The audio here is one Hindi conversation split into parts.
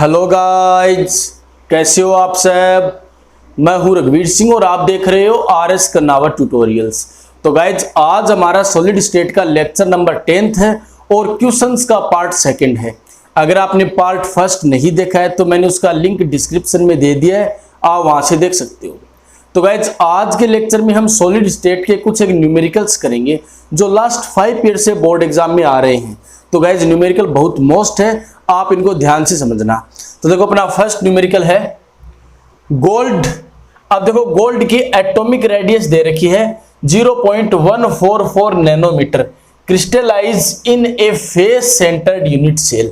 हेलो गाइस, कैसे हो आप सब। मैं हूं रघुवीर सिंह और आप देख रहे हो आर.एस. कर्नावत ट्यूटोरियल्स। तो गाइज आज हमारा सॉलिड स्टेट का लेक्चर नंबर 10th है और क्वेश्चंस का पार्ट 2 है। अगर आपने पार्ट 1 नहीं देखा है तो मैंने उसका लिंक डिस्क्रिप्शन में दे दिया है, आप वहां से देख सकते हो। तो गाइज आज के लेक्चर में हम सॉलिड स्टेट के कुछ एक न्यूमेरिकल्स करेंगे जो लास्ट 5 ईयर से बोर्ड एग्जाम में आ रहे हैं। तो गाइज न्यूमेरिकल बहुत मोस्ट है, आप इनको ध्यान से समझना। तो देखो अपना फर्स्ट न्यूमेरिकल है गोल्ड। अब देखो गोल्ड की एटॉमिक रेडियस दे रखी है 0.144 nanometre, crystallise in a face centred unit cell.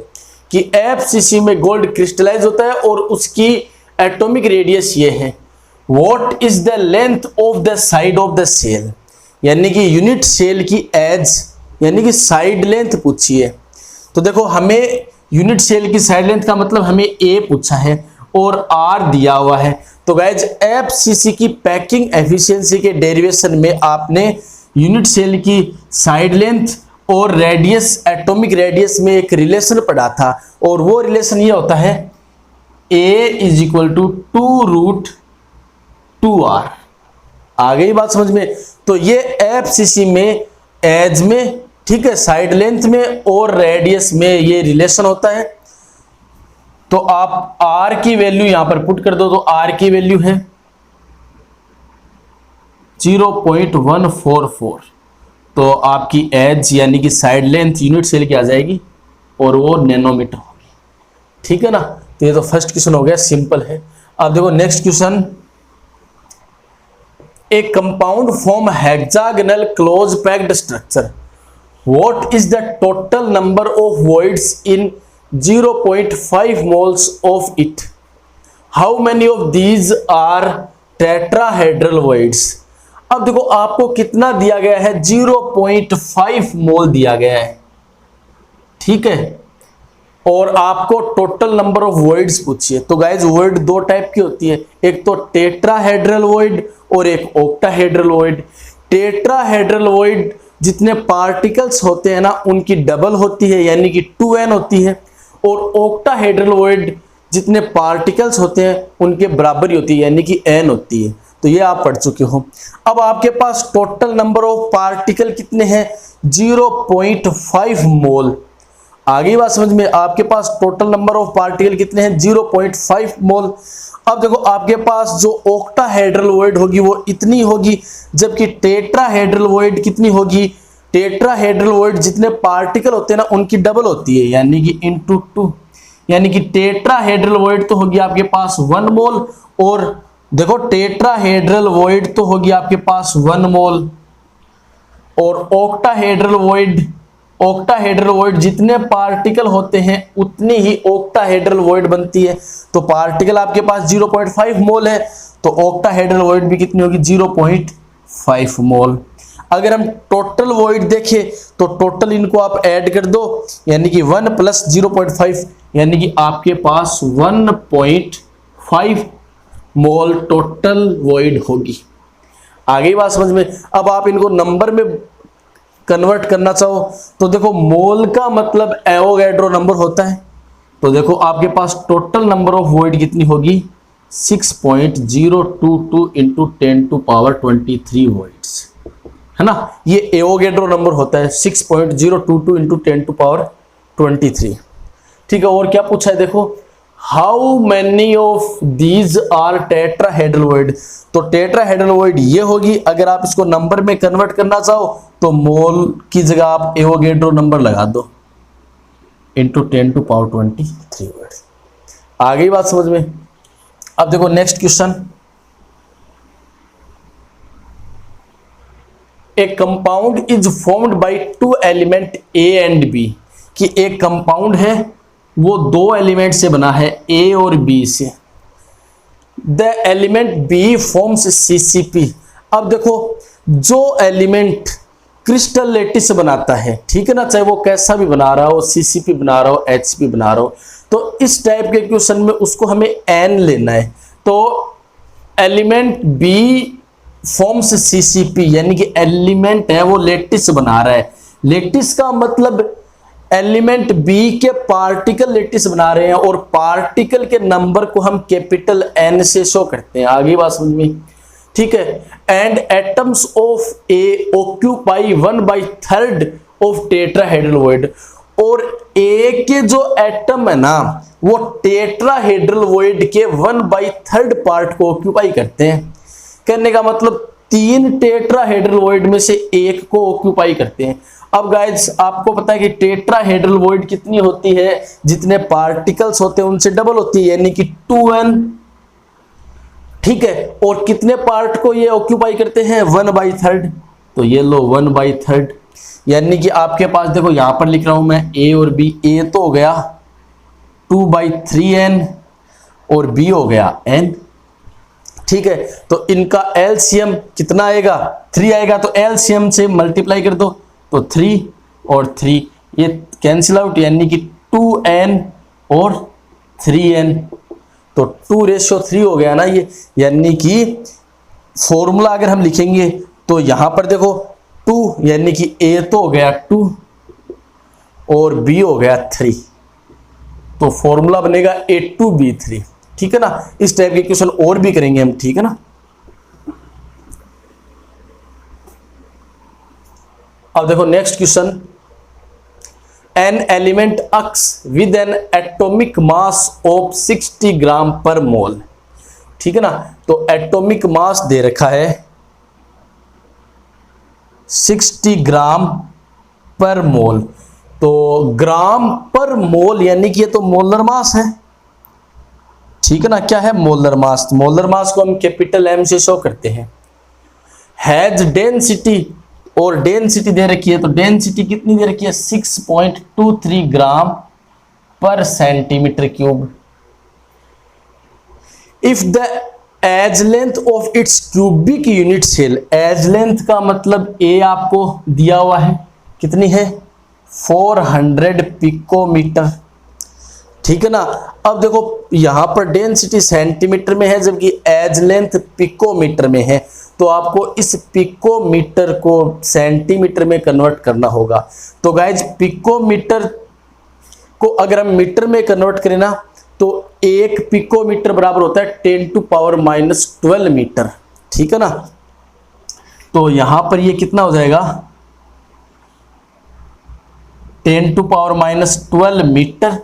कि एफसीसी में गोल्ड क्रिस्टलाइज होता है और उसकी एटॉमिक रेडियस ये है। What is the length of the side of the cell, यानी कि यूनिट सेल की एज यानी कि साइड लेंथ पूछी है। तो देखो हमें यूनिट सेल की साइड लेंथ का मतलब हमें ए पूछा है और आर दिया हुआ है। तो गाइज एफसीसी की पैकिंग एफिशिएंसी के डेरिवेशन में आपने यूनिट सेल की साइड लेंथ और रेडियस एटॉमिक रेडियस में एक रिलेशन पढ़ा था और वो रिलेशन ये होता है A = 2√2r। आ गई बात समझ में। तो ये एफसीसी में एज में, ठीक है, साइड लेंथ में और रेडियस में ये रिलेशन होता है। तो आप r की वैल्यू यहां पर पुट कर दो तो r की वैल्यू है 0.144। तो आपकी एज यानी कि साइड लेंथ यूनिट सेल की आ जाएगी और वो नैनोमीटर होगी। ठीक है ना। तो ये तो फर्स्ट क्वेश्चन हो गया, सिंपल है। अब देखो next question, A compound form hexagonal close packed structure. What is the total number of voids in 0.5 moles of it? How many of these are tetrahedral voids? अब देखो आपको कितना दिया गया है, 0.5 मोल दिया गया है, ठीक है, और आपको टोटल नंबर ऑफ वॉइड्स पूछिए। तो गाइज वॉइड दो टाइप की होती है, एक तो टेट्राहेड्रल वॉइड और एक ऑक्टाहेड्रल वॉइड। टेट्राहेड्रल वॉइड जितने पार्टिकल्स होते हैं ना उनकी डबल होती है यानी कि 2n होती है, और ऑक्टाहेड्रल वॉइड जितने पार्टिकल्स होते हैं उनके बराबर ही होती है यानी कि n होती है। तो ये आप पढ़ चुके हो। अब आपके पास टोटल नंबर ऑफ पार्टिकल कितने हैं, 0.5 मोल। आगे बात समझ में। आपके पास टोटल नंबर ऑफ पार्टिकल कितने हैं, 0.5 मोल। अब देखो आपके पास जो ऑक्टाहेड्रल वॉइड होगी वो इतनी होगी, जबकि टेट्राहेड्रल वॉइड कितनी होगी, टेट्राहेड्रल वॉइड जितने पार्टिकल होते हैं ना उनकी डबल होती है यानी कि इंटू 2। यानी कि टेट्राहेड्रल वॉइड तो होगी आपके पास 1 मोल, और देखो टेट्राहेड्रल वॉइड तो होगी आपके पास 1 मोल, और ऑक्टाहेड्रल वॉइड जितने पार्टिकल होते हैं उतनी ही ऑक्टाहेड्रल वॉइड बनती है। तो पार्टिकल आपके पास 0.5 मोल है तो ऑक्टाहेड्रल वॉइड भी कितनी होगी, 0.5 मोल। अगर हम टोटल वॉइड देखें तो टोटल इनको आप ऐड कर दो यानी कि 1 + 0.5 यानी कि आपके पास 1.5 मोल टोटल वॉइड होगी। आगे बात समझ में। अब आप इनको नंबर में कन्वर्ट करना चाहो तो देखो मोल का मतलब एवोगैड्रो नंबर होता है। तो देखो आपके पास टोटल नंबर ऑफ वॉइड कितनी होगी, 6.022 × 10⁻23 वॉइड्स, है ना। ये एवोगैड्रो नंबर होता है 6.022 × 10⁻23। ठीक है। और क्या पूछा है देखो, how many of these are tetrahedral void. तो टेट्राहेड्रल वॉइड ये होगी। अगर आप इसको नंबर में कन्वर्ट करना चाहो तो मोल की जगह आप एवोगैड्रो नंबर लगा दो इंटू 10⁻23 वॉइड। आ गई बात समझ में। अब देखो next question, A compound is formed by 2 element A and B। कि एक कंपाउंड है वो 2 एलिमेंट से बना है, A और B से। The element B forms CCP। अब देखो जो एलिमेंट क्रिस्टल लेटिस बनाता है, ठीक है ना, चाहे वो कैसा भी बना रहा हो, CCP बना रहा हो, HCP बना रहा हो, तो इस टाइप के क्वेश्चन में उसको हमें N लेना है। तो एलिमेंट B फॉर्म्स CCP यानी कि एलिमेंट है वो लेटिस बना रहा है। लेटिस का मतलब एलिमेंट बी के पार्टिकल लेटिस बना रहे हैं और पार्टिकल के नंबर को हम कैपिटल एन से शो करते हैं। आगे बात समझ में, ठीक है। And atoms of A occupy 1/3 of tetrahedral void, और ए के जो एटम है ना वो टेट्राहेड्रल वॉइड के 1/3 पार्ट को ऑक्यूपाई करते हैं। कहने का मतलब 3 टेट्राहेड्रल वॉइड में से एक को ऑक्यूपाई करते हैं। अब गाइस आपको पता है कि टेट्राहेड्रल वॉइड कितनी होती है, जितने पार्टिकल्स होते हैं उनसे डबल होती है, यानी कि 2n, ठीक है। और कितने पार्ट को ये ऑक्यूपाई करते हैं, 1/3, तो ये लो 1/3, यानी कि आपके पास देखो यहां पर लिख रहा हूं मैं a और b, a तो हो गया 2/3n और b हो गया n, ठीक है। तो इनका एलसीएम कितना आएगा, 3 आएगा, तो एलसीएम से मल्टीप्लाई कर दो तो 3 और 3 ये कैंसिल आउट, यानी कि 2n और 3n, तो 2:3 हो गया ना ये। यानी कि फॉर्मूला अगर हम लिखेंगे तो यहां पर देखो 2, यानी कि a तो हो गया 2 और b हो गया 3, तो फॉर्मूला बनेगा A2B3, ठीक है ना। इस टाइप के क्वेश्चन और भी करेंगे हम, ठीक है ना। अब देखो next question, an element occurs with an atomic mass of 60 gram per mole, ठीक है ना। तो एटॉमिक मास दे रखा है 60 ग्राम पर मोल, तो ग्राम पर मोल यानी कि ये तो मोलर मास है, ठीक है ना। क्या है, मोलर मास। मोलर मास को हम कैपिटल एम से शो करते हैं। हैज डेंसिटी, और डेंसिटी दे रखी है, तो डेंसिटी कितनी दे रखी है, 6.23 gram per centimetre cube. If the edge length of its cubic unit cell, edge length का मतलब ए आपको दिया हुआ है, कितनी है, 400 पिकोमीटर, ठीक है ना। अब देखो यहां पर डेंसिटी सेंटीमीटर में है जबकि एज लेंथ पिकोमीटर में है, तो आपको इस पिकोमीटर को सेंटीमीटर में कन्वर्ट करना होगा। तो गाइज पिकोमीटर को अगर हम मीटर में कन्वर्ट करें ना तो 1 पिकोमीटर बराबर होता है 10⁻⁻12 मीटर, ठीक है ना। तो यहां पर ये कितना हो जाएगा, 10⁻12 मीटर।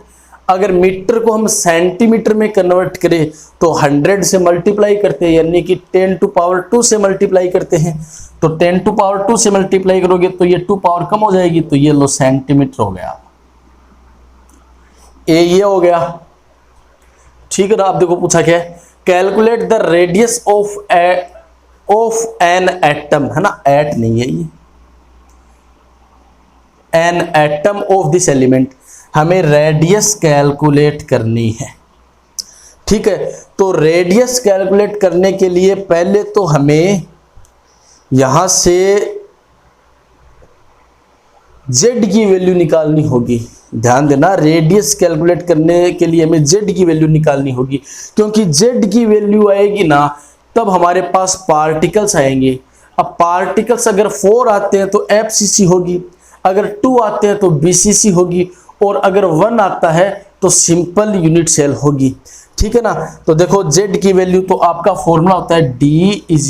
अगर मीटर को हम सेंटीमीटर में कन्वर्ट करें तो 100 से मल्टीप्लाई करते हैं, यानी कि 10⁻2 से मल्टीप्लाई करते हैं। तो 10⁻2 से मल्टीप्लाई करोगे तो ये 2 पावर कम हो जाएगी, तो ये लो सेंटीमीटर हो गया, ये हो गया, ठीक है ना। आप देखो पूछा क्या है, calculate the radius of an atom, है ना, एट नहीं है ये, an atom of this element, हमें रेडियस कैलकुलेट करनी है, ठीक है। तो रेडियस कैलकुलेट करने के लिए पहले तो हमें यहां से z की वैल्यू निकालनी होगी। ध्यान देना, रेडियस कैलकुलेट करने के लिए हमें z की वैल्यू निकालनी होगी, क्योंकि z की वैल्यू आएगी ना तब हमारे पास पार्टिकल्स आएंगे। अब पार्टिकल्स अगर 4 आते हैं तो FCC होगी, अगर 2 आते हैं तो BCC होगी, और अगर 1 आता है तो सिंपल यूनिट सेल होगी, ठीक है ना। तो देखो z की वैल्यू, तो आपका फॉर्मूला होता है D =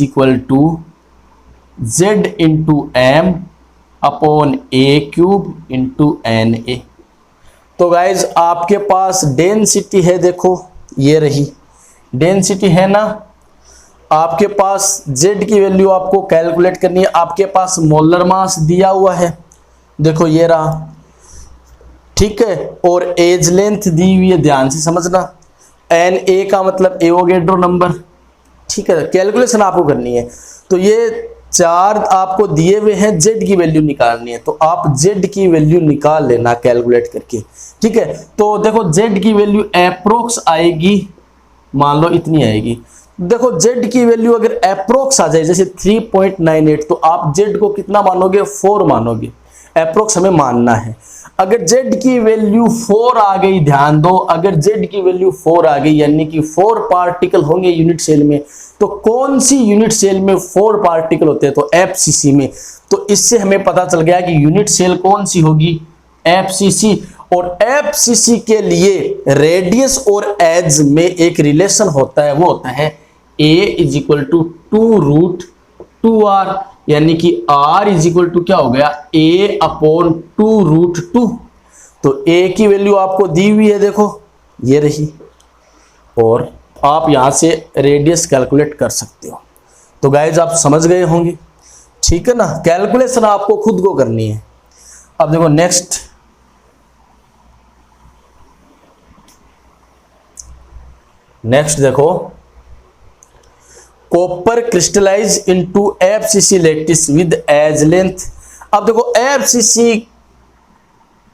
Z × M upon A³ × NA। तो गाइज आपके पास डेंसिटी है, देखो ये रही डेंसिटी है ना, आपके पास z की वैल्यू आपको कैलकुलेट करनी है, आपके पास मोलर मास दिया हुआ है, देखो ये रहा, ठीक है। और एज लेंथ दी हुई है, ध्यान से समझना, Na का मतलब एवोगैड्रो नंबर, ठीक है। कैलकुलेशन आपको करनी है, तो ये 4 आपको दिए हुए हैं, z की वैल्यू निकालनी है, तो आप z की वैल्यू निकाल लेना कैलकुलेट करके, ठीक है। तो देखो z की वैल्यू अप्रोक्स आएगी, मान लो इतनी आएगी। देखो z की वैल्यू अगर अप्रोक्स आ जाए जैसे 3.98, तो आप z को कितना मानोगे, 4 मानोगे, अप्रोक्स हमें मानना है। अगर z की वैल्यू 4 आ गई, ध्यान दो, अगर z की वैल्यू 4 आ गई यानी कि 4 पार्टिकल होंगे यूनिट सेल में, तो कौन सी यूनिट सेल में 4 पार्टिकल होते हैं, तो FCC में। तो इससे हमें पता चल गया कि यूनिट सेल कौन सी होगी, FCC, और FCC के लिए रेडियस और एज में एक रिलेशन होता है, वो होता है A is equal to 2√2r, यानी कि R इज इक्वल टू क्या हो गया A अपॉन 2√2। तो A की वैल्यू आपको दी हुई है, देखो ये रही, और आप यहां से रेडियस कैलकुलेट कर सकते हो। तो गाइज आप समझ गए होंगे, ठीक है ना। कैलकुलेशन आपको खुद को करनी है। अब देखो नेक्स्ट देखो, copper crystallise into FCC lattice with edge length. अब देखो FCC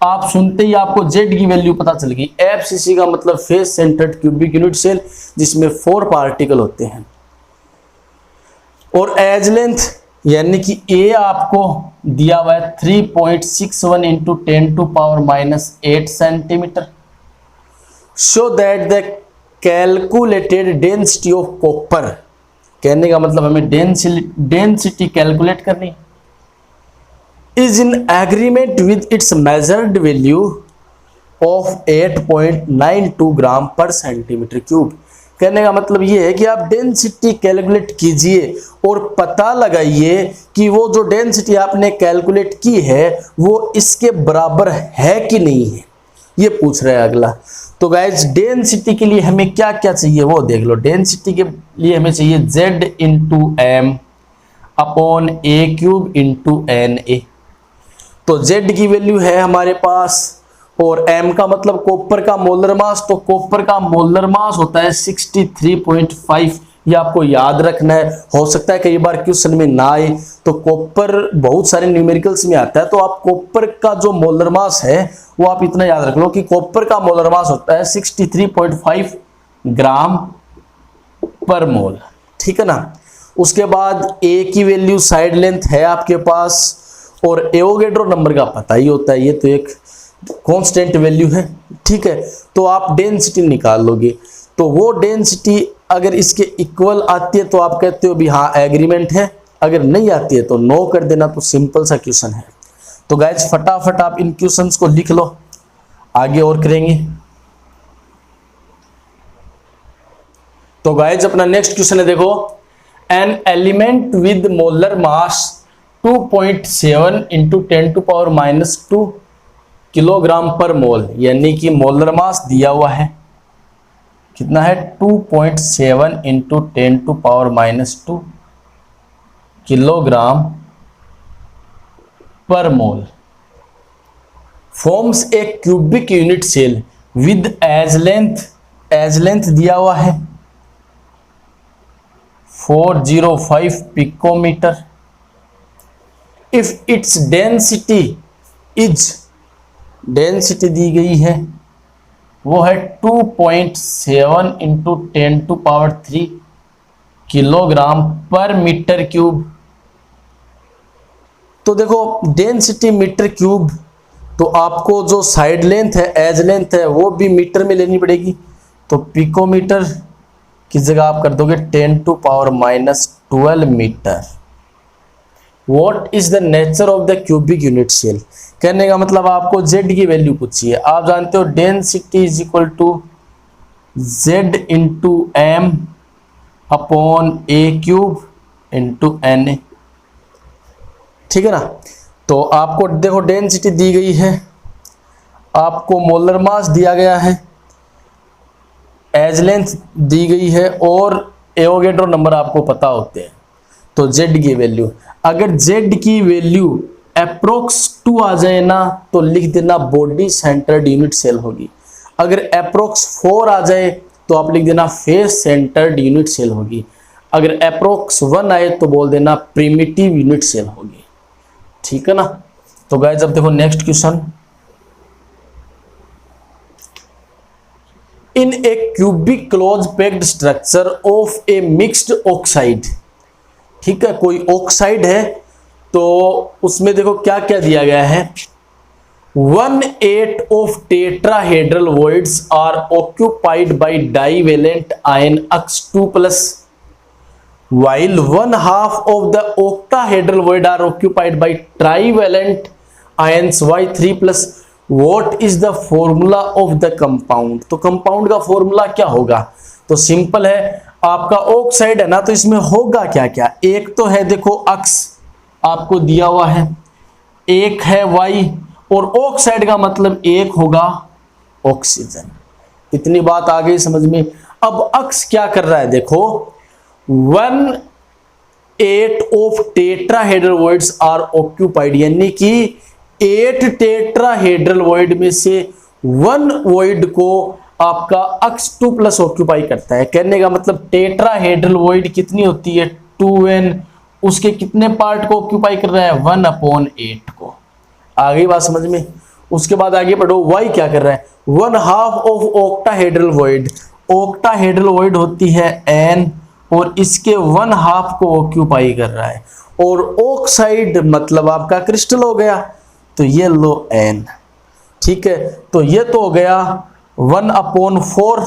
आप सुनते ही आपको Z की वैल्यू पता चल गई। FCC का मतलब face centred cubic unit cell, जिसमें 4 पार्टिकल होते हैं। और एज लेंथ यानी कि A आपको दिया हुआ है 3.61 into 10⁻⁻8 centimetre. Show that the calculated density of copper, कहने का मतलब हमें डेंसिटी कैलकुलेट करनी है, is in agreement with its measured value of 8.92 gram per centimetre cube. कहने का मतलब ये है कि आप डेंसिटी कैलकुलेट कीजिए और पता लगाइए कि वो जो डेंसिटी आपने कैलकुलेट की है वो इसके बराबर है कि नहीं है, ये पूछ रहा है अगला। तो गाइज डेंसिटी के लिए हमें क्या क्या चाहिए वो देख लो। डेंसिटी के लिए हमें चाहिए Z into M upon A cube into NA। तो Z की वैल्यू है हमारे पास, और M का मतलब कॉपर का मोलर मास। तो कॉपर का मोलर मास होता है 63.5, ये आपको याद रखना है। हो सकता है कई बार क्वेश्चन में ना आए, तो कॉपर बहुत सारे न्यूमेरिकल्स में आता है, तो आप कॉपर का जो मोलर मास है वो आप इतना याद रख लो कि कॉपर का मोलर मास होता है 63.5 ग्राम पर मोल, ठीक है ना। उसके बाद A की वैल्यू साइड लेंथ है आपके पास, और एवोगैड्रो नंबर का पता ही होता है, ये तो एक कांस्टेंट वैल्यू है, ठीक है। तो आप डेंसिटी निकाल लोगे, तो वो डेंसिटी अगर इसके इक्वल आती है तो आप कहते हो भी हाँ एग्रीमेंट है, अगर नहीं आती है तो नो कर देना। तो सिंपल सा क्वेश्चन है। तो गाइज फटाफट आप इन क्वेश्चंस को लिख लो, आगे और करेंगे। तो गाइज अपना नेक्स्ट क्वेश्चन है, देखो an element with molar mass 2.7 into 10⁻⁻2 kilogram per मोल, यानी कि मोलर मास दिया हुआ है कितना है 2.7 into 10⁻⁻2 kilogram per mole, forms a cubic unit cell with edge length दिया हुआ है 405 पिकोमीटर। इफ इट्स डेंसिटी दी गई है वो है 2.7 into 10⁻³ kilogram per metre cube. तो देखो डेंसिटी मीटर क्यूब, तो आपको जो साइड लेंथ है एज लेंथ है वो भी मीटर में लेनी पड़ेगी। तो पिकोमीटर की जगह आप कर दोगे 10⁻12 metre. What is the nature of the cubic unit cell, कहने का मतलब आपको Z की वैल्यू पूछी है। आप जानते हो density is equal to Z into M upon A cube into NA, ठीक है ना। तो आपको देखो डेंसिटी दी गई है, आपको मोलर मास दिया गया है, एज लेंथ दी गई है, और एवोगैड्रो नंबर आपको पता होते हैं। तो Z की वैल्यू, अगर Z की वैल्यू अप्रोक्स 2 आ जाए ना तो लिख देना बॉडी सेंटर्ड यूनिट सेल होगी। अगर अप्रोक्स 4 आ जाए तो आप लिख देना फेस सेंटर्ड यूनिट सेल होगी। अगर अप्रोक्स 1 आए तो बोल देना प्रिमिटिव यूनिट सेल होगी, ठीक है ना। तो गाइस अब देखो next question, in A cubic close packed structure of A mixed oxide, ठीक है, कोई ऑक्साइड है तो उसमें देखो क्या क्या दिया गया है। 1/8 of tetrahedral voids are occupied by divalent ion X2+, while 1/2 of the octahedral void are occupied by trivalent ions Y3+, what is the formula of the compound. तो कंपाउंड का फॉर्मूला क्या होगा? तो सिंपल है, आपका ऑक्साइड है ना, तो इसमें होगा क्या क्या। एक तो है देखो अक्स आपको दिया हुआ है, एक है वाई, और ऑक्साइड का मतलब एक होगा ऑक्सीजन। इतनी बात आ गई समझ में। अब अक्स क्या कर रहा है देखो, 1/8 of tetrahedral voids are occupied, यानी कि 8 टेट्राहेड्रल वॉइड में से 1 वॉइड को आपका अक्स 2+ ऑक्यूपाई करता है। कहने का मतलब टेट्राहेड्रल वॉइड कितनी होती है 2n, उसके कितने पार्ट को ऑक्यूपाई कर रहा है 1/8 को। आ गई बात समझ में। उसके बाद आगे बढ़ो, y क्या कर रहा है 1/2 of octahedral void. Octahedral void होती है n, और इसके 1/2 को ऑक्यूपाई कर रहा है। और ऑक्साइड मतलब आपका क्रिस्टल हो गया, तो ये लो n, ठीक है। तो ये तो हो गया 1/4,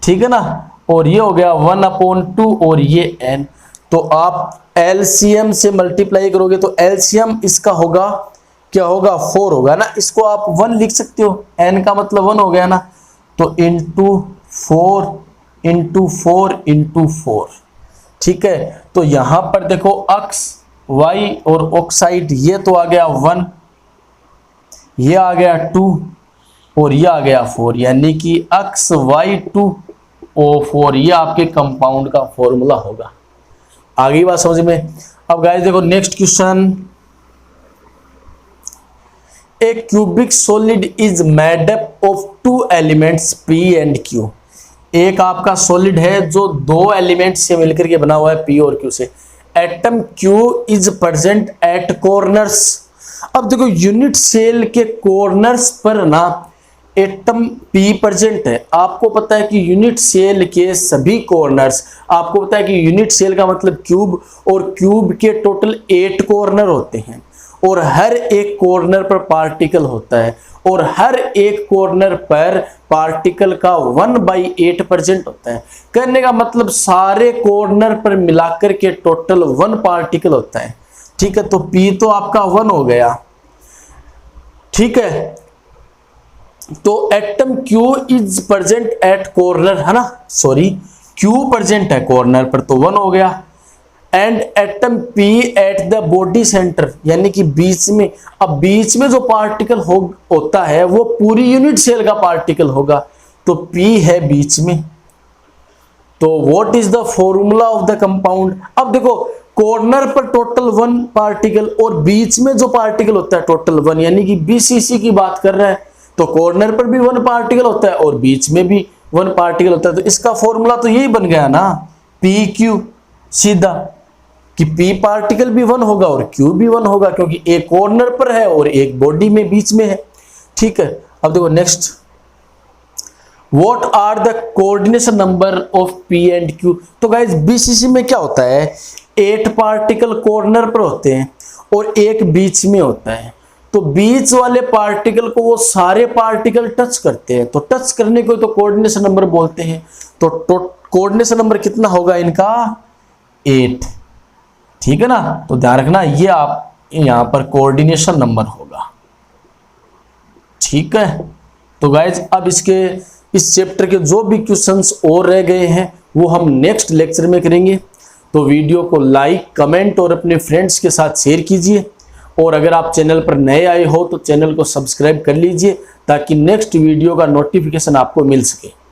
ठीक है ना, और ये हो गया 1/2, और ये n। तो आप एलसीएम से मल्टीप्लाई करोगे तो एलसीएम इसका होगा क्या होगा 4 होगा ना, इसको आप 1 लिख सकते हो, n का मतलब 1 हो गया ना, तो इंटू 4, ठीक है। तो यहां पर देखो अक्स y और ऑक्साइड, ये तो आ गया 1, ये आ गया 2, और ये आ गया 4, यानी कि अक्स y2O4, ये आपके कंपाउंड का फॉर्मूला होगा। आगे बात समझ में। अब गाइस देखो next question, A cubic solid is made up of 2 elements P and Q। एक आपका सॉलिड है जो 2 एलिमेंट से मिलकर के बना हुआ है P और Q से। Atom Q is present at corners. अब देखो यूनिट सेल के कॉर्नर्स पर ना एटम P प्रेजेंट है। आपको पता है कि यूनिट सेल के सभी कॉर्नर्स, आपको पता है कि यूनिट सेल का मतलब क्यूब, और क्यूब के टोटल 8 कॉर्नर होते हैं, और हर एक कॉर्नर पर पार्टिकल होता है, और हर एक कॉर्नर पर पार्टिकल का 1/8 प्रेजेंट होता है। कहने का मतलब सारे कॉर्नर पर मिलाकर के टोटल 1 पार्टिकल होता है, ठीक है। तो P तो आपका 1 हो गया, ठीक है। तो atom Q is present at corner, है ना, सॉरी Q प्रेजेंट है कॉर्नर पर, तो 1 हो गया। And atom P at the body centre, यानी कि बीच में। अब बीच में जो पार्टिकल होता है वो पूरी यूनिट सेल का पार्टिकल होगा, तो P है बीच में। तो what is the formula of the compound. अब देखो कॉर्नर पर टोटल 1 पार्टिकल, और बीच में जो पार्टिकल होता है टोटल 1, यानी कि BCC की बात कर रहा है, तो कॉर्नर पर भी 1 पार्टिकल होता है और बीच में भी 1 पार्टिकल होता है। तो इसका फॉर्मूला तो यही बन गया ना, PQ, सीधा कि P पार्टिकल भी 1 होगा और Q भी 1 होगा, क्योंकि एक कॉर्नर पर है और एक बॉडी में बीच में है, ठीक है। अब देखो next, what are the coordination number of P and Q। तो गाइस BCC में क्या होता है, 8 पार्टिकल कॉर्नर पर होते हैं और एक बीच में होता है। तो बीच वाले पार्टिकल को वो सारे पार्टिकल टच करते हैं, तो टच करने को तो कोऑर्डिनेशन नंबर बोलते हैं। तो कोऑर्डिनेशन नंबर कितना होगा इनका 8, ठीक है ना। तो ध्यान रखना ये आप यहां पर कोऑर्डिनेशन नंबर होगा, ठीक है। तो गाइज अब इस चैप्टर के जो भी क्वेश्चंस और रह गए हैं वो हम नेक्स्ट लेक्चर में करेंगे। तो वीडियो को लाइक, कमेंट और अपने फ्रेंड्स के साथ शेयर कीजिए, और अगर आप चैनल पर नए आए हो तो चैनल को सब्सक्राइब कर लीजिए ताकि नेक्स्ट वीडियो का नोटिफिकेशन आपको मिल सके।